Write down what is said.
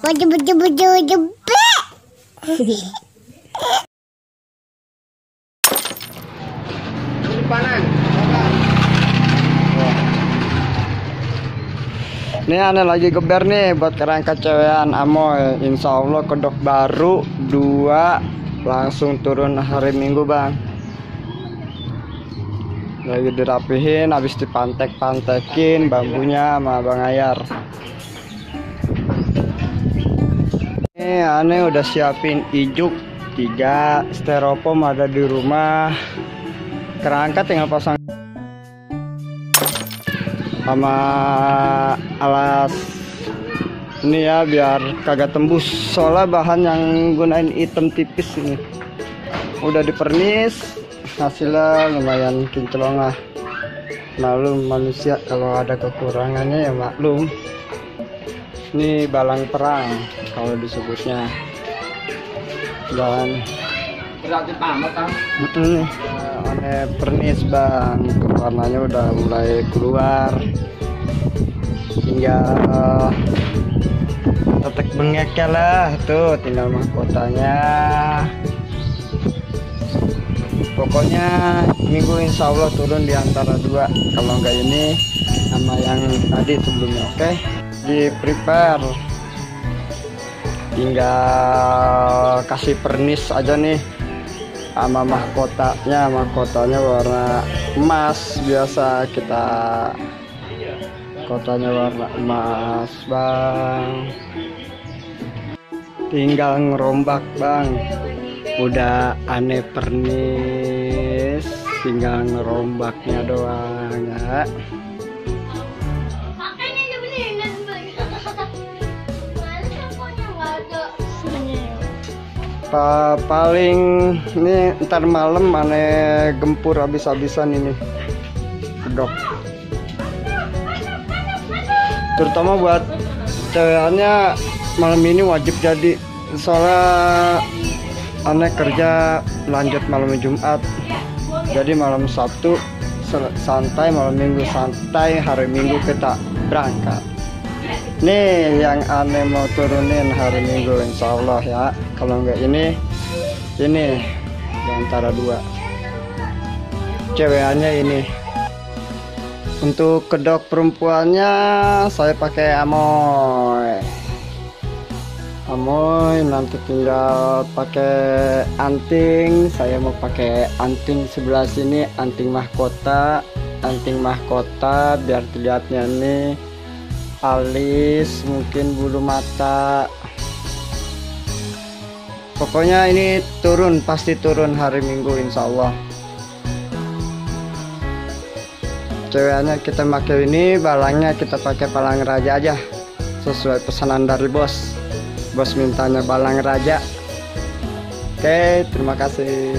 Wajib. Ini aneh lagi geber nih buat kerangka cewekan Amoy. Insya Allah kedok baru 2 langsung turun hari Minggu bang. Lagi dirapihin, habis dipantek-pantekin bambunya sama Bang Ayar. Ini aneh udah siapin ijuk 3, styrofoam ada di rumah. Kerangka tinggal pasang sama alas ini ya biar kagak tembus, soalnya bahan yang gunain hitam tipis ini udah dipernis, hasilnya lumayan kinclong lah. Maklum manusia kalau ada kekurangannya ya maklum. Ini balang perang kalau disebutnya, dan berarti pamat kan? Aneh pernis bang, warnanya udah mulai keluar, tinggal tetek bengeknya lah, tuh tinggal mahkotanya. Pokoknya minggu insya Allah turun di antara 2, kalau enggak ini sama yang tadi sebelumnya. Oke, di prepare, tinggal kasih pernis aja nih sama mahkotanya warna emas. Biasa kita kotanya warna emas bang, tinggal ngerombak bang, udah aneh pernis, tinggal ngerombaknya doang ya. Paling ini ntar malam aneh gempur habis-habisan ini kedok, terutama buat cewekannya malam ini wajib jadi, soalnya aneh kerja lanjut malam Jumat, jadi malam Sabtu santai, malam Minggu santai, hari Minggu kita berangkat. Nih yang aneh mau turunin hari Minggu insya Allah ya. Kalau enggak ini di antara 2 cewekannya ini. Untuk kedok perempuannya saya pakai Amoy, nanti tinggal pakai anting. Saya mau pakai anting sebelah sini, anting mahkota biar terlihatnya nih alis, mungkin bulu mata. Pokoknya ini pasti turun hari Minggu insya Allah. Cewekannya kita pakai ini, balangnya kita pakai balang raja aja sesuai pesanan dari bos mintanya balang raja. Oke, terima kasih.